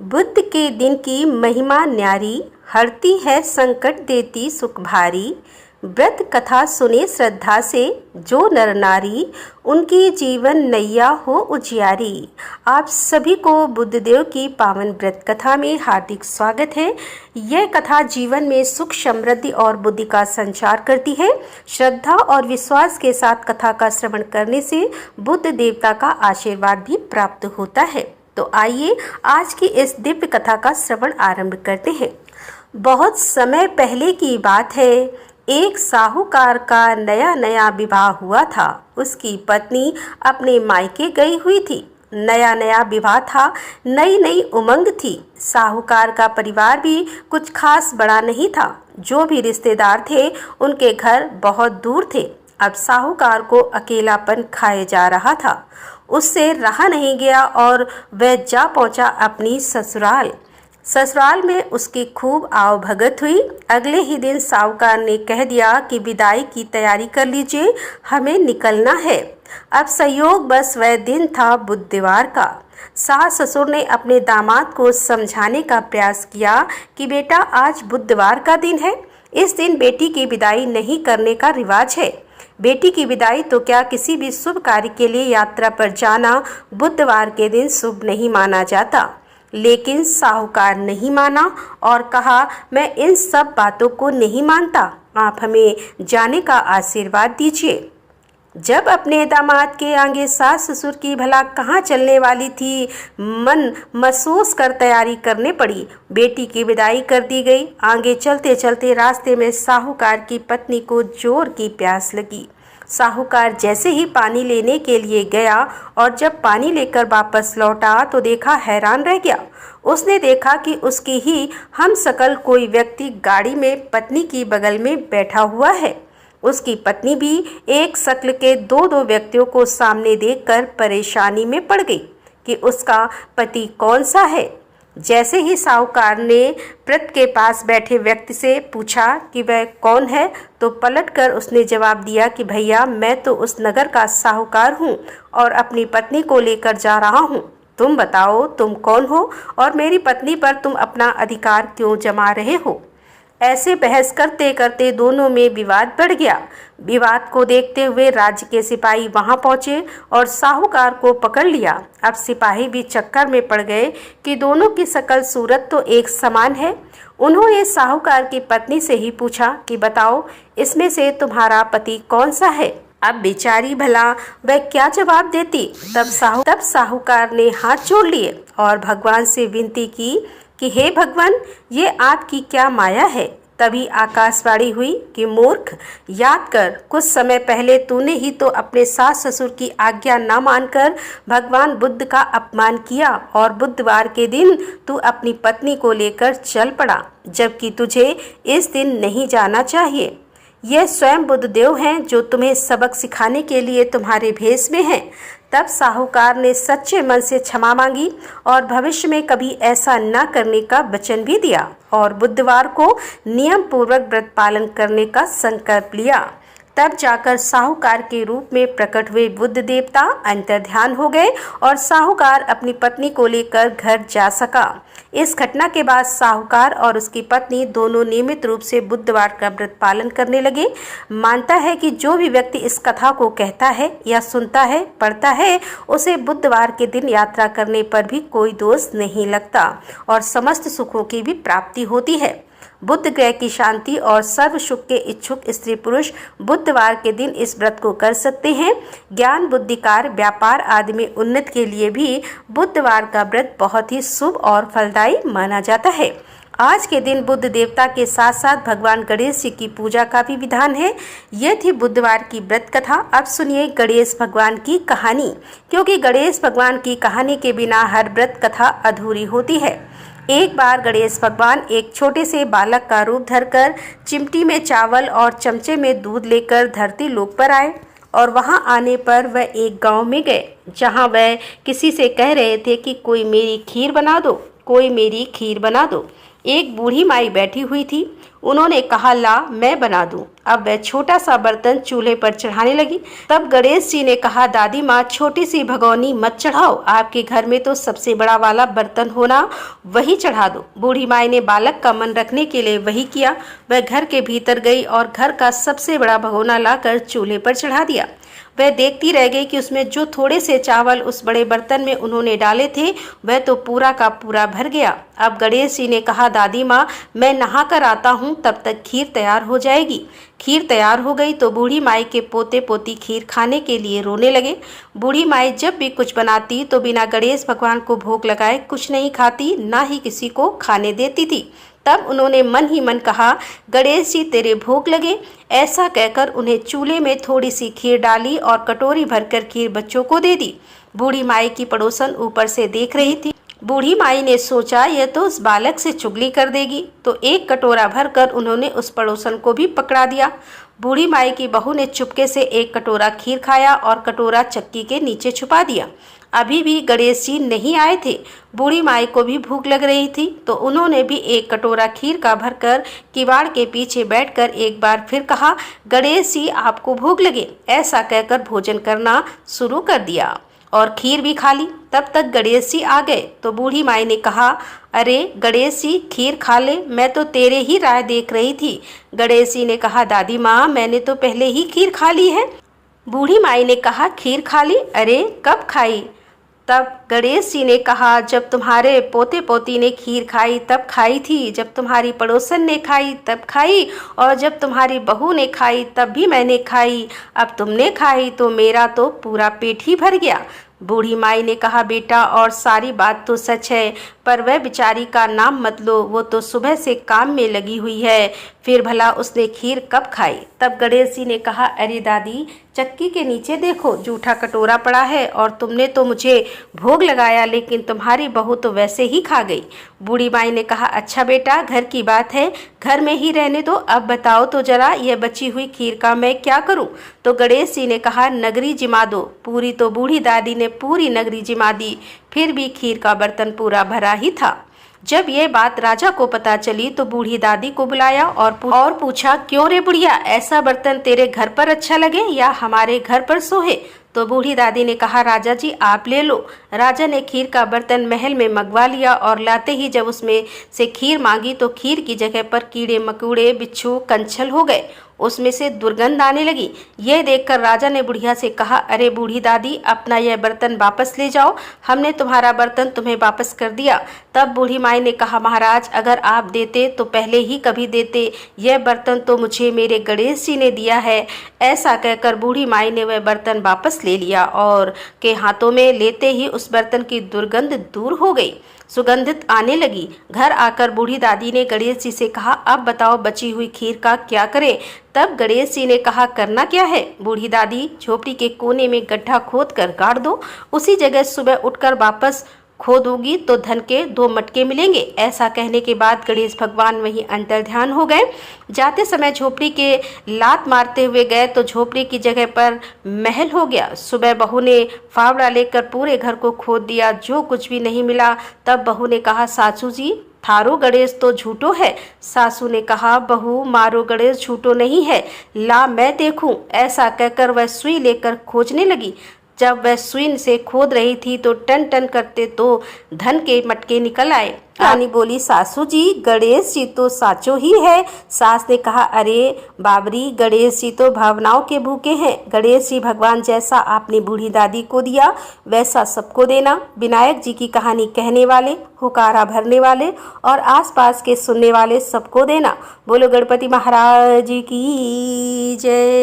बुद्ध के दिन की महिमा न्यारी, हरती है संकट देती सुख भारी। व्रत कथा सुने श्रद्धा से जो नर नारी, उनकी जीवन नैया हो उजियारी। आप सभी को बुद्धदेव की पावन व्रत कथा में हार्दिक स्वागत है। यह कथा जीवन में सुख, समृद्धि और बुद्धि का संचार करती है। श्रद्धा और विश्वास के साथ कथा का श्रवण करने से बुद्ध देवता का आशीर्वाद भी प्राप्त होता है। तो आइए आज की इस दिव्य कथा का श्रवण आरंभ करते हैं। बहुत समय पहले की बात है। एक साहूकार का नया नया विवाह हुआ था। उसकी पत्नी अपने मायके गई हुई थी। नया नया विवाह था, नई नई उमंग थी। साहूकार का परिवार भी कुछ खास बड़ा नहीं था। जो भी रिश्तेदार थे उनके घर बहुत दूर थे। अब साहूकार को अकेलापन खाए जा रहा था। उससे रहा नहीं गया और वह जा पहुंचा अपनी ससुराल। ससुराल में उसकी खूब आवभगत हुई। अगले ही दिन साहूकार ने कह दिया कि विदाई की तैयारी कर लीजिए, हमें निकलना है। अब संयोग बस वह दिन था बुधवार का। सास ससुर ने अपने दामाद को समझाने का प्रयास किया कि बेटा, आज बुधवार का दिन है। इस दिन बेटी की विदाई नहीं करने का रिवाज है। बेटी की विदाई तो क्या, किसी भी शुभ कार्य के लिए यात्रा पर जाना बुधवार के दिन शुभ नहीं माना जाता। लेकिन साहूकार नहीं माना और कहा, मैं इन सब बातों को नहीं मानता, आप हमें जाने का आशीर्वाद दीजिए। जब अपने दामाद के आगे सास ससुर की भला कहाँ चलने वाली थी, मन महसूस कर तैयारी करने पड़ी। बेटी की विदाई कर दी गई। आगे चलते चलते रास्ते में साहूकार की पत्नी को जोर की प्यास लगी। साहूकार जैसे ही पानी लेने के लिए गया और जब पानी लेकर वापस लौटा तो देखा, हैरान रह गया। उसने देखा कि उसकी ही हम सकल कोई व्यक्ति गाड़ी में पत्नी की बगल में बैठा हुआ है। उसकी पत्नी भी एक शक्ल के दो व्यक्तियों को सामने देखकर परेशानी में पड़ गई कि उसका पति कौन सा है। जैसे ही साहूकार ने व्रत के पास बैठे व्यक्ति से पूछा कि वह कौन है, तो पलटकर उसने जवाब दिया कि भैया, मैं तो उस नगर का साहूकार हूँ और अपनी पत्नी को लेकर जा रहा हूँ। तुम बताओ, तुम कौन हो और मेरी पत्नी पर तुम अपना अधिकार क्यों जमा रहे हो। ऐसे बहस करते करते दोनों में विवाद बढ़ गया। विवाद को देखते हुए राज्य के सिपाही वहां पहुंचे और साहूकार को पकड़ लिया। अब सिपाही भी चक्कर में पड़ गए कि दोनों की शकल सूरत तो एक समान है। उन्होंने साहूकार की पत्नी से ही पूछा कि बताओ, इसमें से तुम्हारा पति कौन सा है। अब बेचारी भला वह क्या जवाब देती। तब साहूकार ने हाथ जोड़ लिए और भगवान से विनती की कि हे भगवान, ये आपकी क्या माया है। तभी आकाशवाणी हुई कि मूर्ख, याद कर, कुछ समय पहले तूने ही तो अपने सास ससुर की आज्ञा न मानकर भगवान बुद्ध का अपमान किया और बुधवार के दिन तू अपनी पत्नी को लेकर चल पड़ा, जबकि तुझे इस दिन नहीं जाना चाहिए। यह स्वयं बुद्धदेव हैं जो तुम्हें सबक सिखाने के लिए तुम्हारे भेष में हैं। तब साहूकार ने सच्चे मन से क्षमा मांगी और भविष्य में कभी ऐसा न करने का वचन भी दिया और बुधवार को नियम पूर्वक व्रत पालन करने का संकल्प लिया। तब जाकर साहूकार के रूप में प्रकट हुए बुद्ध देवता अंतर्ध्यान हो गए और साहूकार अपनी पत्नी को लेकर घर जा सका। इस घटना के बाद साहूकार और उसकी पत्नी दोनों नियमित रूप से बुधवार का व्रत पालन करने लगे। मानता है कि जो भी व्यक्ति इस कथा को कहता है या सुनता है, पढ़ता है, उसे बुधवार के दिन यात्रा करने पर भी कोई दोष नहीं लगता और समस्त सुखों की भी प्राप्ति होती है। बुध ग्रह की शांति और सर्व सुख के इच्छुक स्त्री पुरुष बुधवार के दिन इस व्रत को कर सकते हैं। ज्ञान, बुद्धि, कार्य, व्यापार आदि में उन्नति के लिए भी बुधवार का व्रत बहुत ही शुभ और फलदायी माना जाता है। आज के दिन बुद्ध देवता के साथ साथ भगवान गणेश जी की पूजा का भी विधान है। यह थी बुधवार की व्रत कथा। अब सुनिए गणेश भगवान की कहानी, क्योंकि गणेश भगवान की कहानी के बिना हर व्रत कथा अधूरी होती है। एक बार गणेश भगवान एक छोटे से बालक का रूप धरकर चिमटी में चावल और चमचे में दूध लेकर धरती लोक पर आए और वहां आने पर वह एक गांव में गए, जहां वह किसी से कह रहे थे कि कोई मेरी खीर बना दो, कोई मेरी खीर बना दो। एक बूढ़ी माई बैठी हुई थी। उन्होंने कहा, ला मैं बना दूं। अब वह छोटा सा बर्तन चूल्हे पर चढ़ाने लगी। तब गणेश जी ने कहा, दादी माँ छोटी सी भगोनी मत चढ़ाओ, आपके घर में तो सबसे बड़ा वाला बर्तन होना, वही चढ़ा दो। बूढ़ी माई ने बालक का मन रखने के लिए वही किया। वह घर के भीतर गई और घर का सबसे बड़ा भगोना लाकर चूल्हे पर चढ़ा दिया। वह देखती रह गई कि उसमें जो थोड़े से चावल उस बड़े बर्तन में उन्होंने डाले थे वह तो पूरा का पूरा भर गया। अब गणेश जी ने कहा, दादी माँ मैं नहा कर आता हूँ, तब तक खीर तैयार हो जाएगी। खीर तैयार हो गई तो बूढ़ी माई के पोते पोती खीर खाने के लिए रोने लगे। बूढ़ी माई जब भी कुछ बनाती तो बिना गणेश भगवान को भोग लगाए कुछ नहीं खाती, ना ही किसी को खाने देती थी। तब उन्होंने मन ही मन कहा, गणेश जी तेरे भोग लगे। ऐसा कहकर उन्हें चूल्हे में थोड़ी सी खीर डाली और कटोरी भरकर खीर बच्चों को दे दी। बूढ़ी माई की पड़ोसन ऊपर से देख रही थी। बूढ़ी माई ने सोचा, यह तो उस बालक से चुगली कर देगी, तो एक कटोरा भरकर उन्होंने उस पड़ोसन को भी पकड़ा दिया। बूढ़ी माई की बहू ने चुपके से एक कटोरा खीर खाया और कटोरा चक्की के नीचे छुपा दिया। अभी भी गणेश जी नहीं आए थे। बूढ़ी माई को भी भूख लग रही थी, तो उन्होंने भी एक कटोरा खीर का भरकर किवाड़ के पीछे बैठकर एक बार फिर कहा, गणेश जी आपको भूख लगे। ऐसा कहकर भोजन करना शुरू कर दिया और खीर भी खा ली। तब तक गणेश जी आ गए तो बूढ़ी माई ने कहा, अरे गणेश जी खीर खा ले, मैं तो तेरे ही राह देख रही थी। गणेश जी ने कहा, दादी माँ मैंने तो पहले ही खीर खा ली है। बूढ़ी माई ने कहा, खीर खा ली? अरे कब खाई? तब गणेश जी ने कहा, जब तुम्हारे पोते पोती ने खीर खाई तब खाई थी, जब तुम्हारी पड़ोसन ने खाई तब खाई, और जब तुम्हारी बहू ने खाई तब भी मैंने खाई। अब तुमने खाई तो मेरा तो पूरा पेट ही भर गया। बूढ़ी माई ने कहा, बेटा और सारी बात तो सच है, पर वह बेचारी का नाम मत लो, वो तो सुबह से काम में लगी हुई है, फिर भला उसने खीर कब खाई? तब गणेश जी ने कहा, अरे दादी चक्की के नीचे देखो जूठा कटोरा पड़ा है, और तुमने तो मुझे भोग लगाया लेकिन तुम्हारी बहू तो वैसे ही खा गई। बूढ़ी माई ने कहा, अच्छा बेटा घर की बात है, घर में ही रहने दो, अब बताओ तो जरा यह बची हुई खीर का मैं क्या करूं? तो गणेश जी ने कहा, नगरी जिमा दो। पूरी तो बूढ़ी दादी ने पूरी नगरी जिमा दी, फिर भी खीर का बर्तन पूरा भरा ही था। जब ये बात राजा को पता चली तो बूढ़ी दादी को बुलाया और पूछा, क्यों रे बुढ़िया, ऐसा बर्तन तेरे घर पर अच्छा लगे या हमारे घर पर सोहे? तो बूढ़ी दादी ने कहा, राजा जी आप ले लो। राजा ने खीर का बर्तन महल में मंगवा लिया और लाते ही जब उसमें से खीर मांगी तो खीर की जगह पर कीड़े मकोड़े बिच्छू कंछल हो गए, उसमें से दुर्गंध आने लगी। यह देखकर राजा ने बुढ़िया से कहा, अरे बूढ़ी दादी अपना यह बर्तन वापस ले जाओ, हमने तुम्हारा बर्तन तुम्हें वापस कर दिया। तब बूढ़ी माई ने कहा, महाराज अगर आप देते तो पहले ही कभी देते, यह बर्तन तो मुझे मेरे गणेश जी ने दिया है। ऐसा कहकर बूढ़ी माई ने वह बर्तन वापस ले लिया और के हाथों में लेते ही उस बर्तन की दुर्गंध दूर हो गई, सुगंधित आने लगी। घर आकर बूढ़ी दादी ने गणेश जी से कहा, अब बताओ बची हुई खीर का क्या करें? तब गणेश जी ने कहा, करना क्या है बूढ़ी दादी, झोपड़ी के कोने में गड्ढा खोद कर गाड़ दो, उसी जगह सुबह उठकर वापस खोदोगी तो धन के 2 मटके मिलेंगे। ऐसा कहने के बाद गणेश भगवान वहीं अंतर्ध्यान हो गए। जाते समय झोपड़ी के लात मारते हुए गए तो झोपड़ी की जगह पर महल हो गया। सुबह बहू ने फावड़ा लेकर पूरे घर को खोद दिया, जो कुछ भी नहीं मिला। तब बहू ने कहा, सासू जी थारो गणेश तो झूठो है। सासू ने कहा, बहू मारो गणेश झूठो नहीं है, ला मैं देखूं। ऐसा कहकर वह सुई लेकर खोजने लगी। जब वह सुई से खोद रही थी तो टन टन करते तो धन के मटके निकल आए। रानी बोली, सासू जी गणेश जी तो साचो ही है। सास ने कहा, अरे बाबरी गणेश जी तो भावनाओं के भूखे हैं। गणेश जी भगवान जैसा आपने बूढ़ी दादी को दिया वैसा सबको देना। विनायक जी की कहानी कहने वाले, हुकारा भरने वाले और आसपास के सुनने वाले सबको देना। बोलो गणपति महाराज की जय।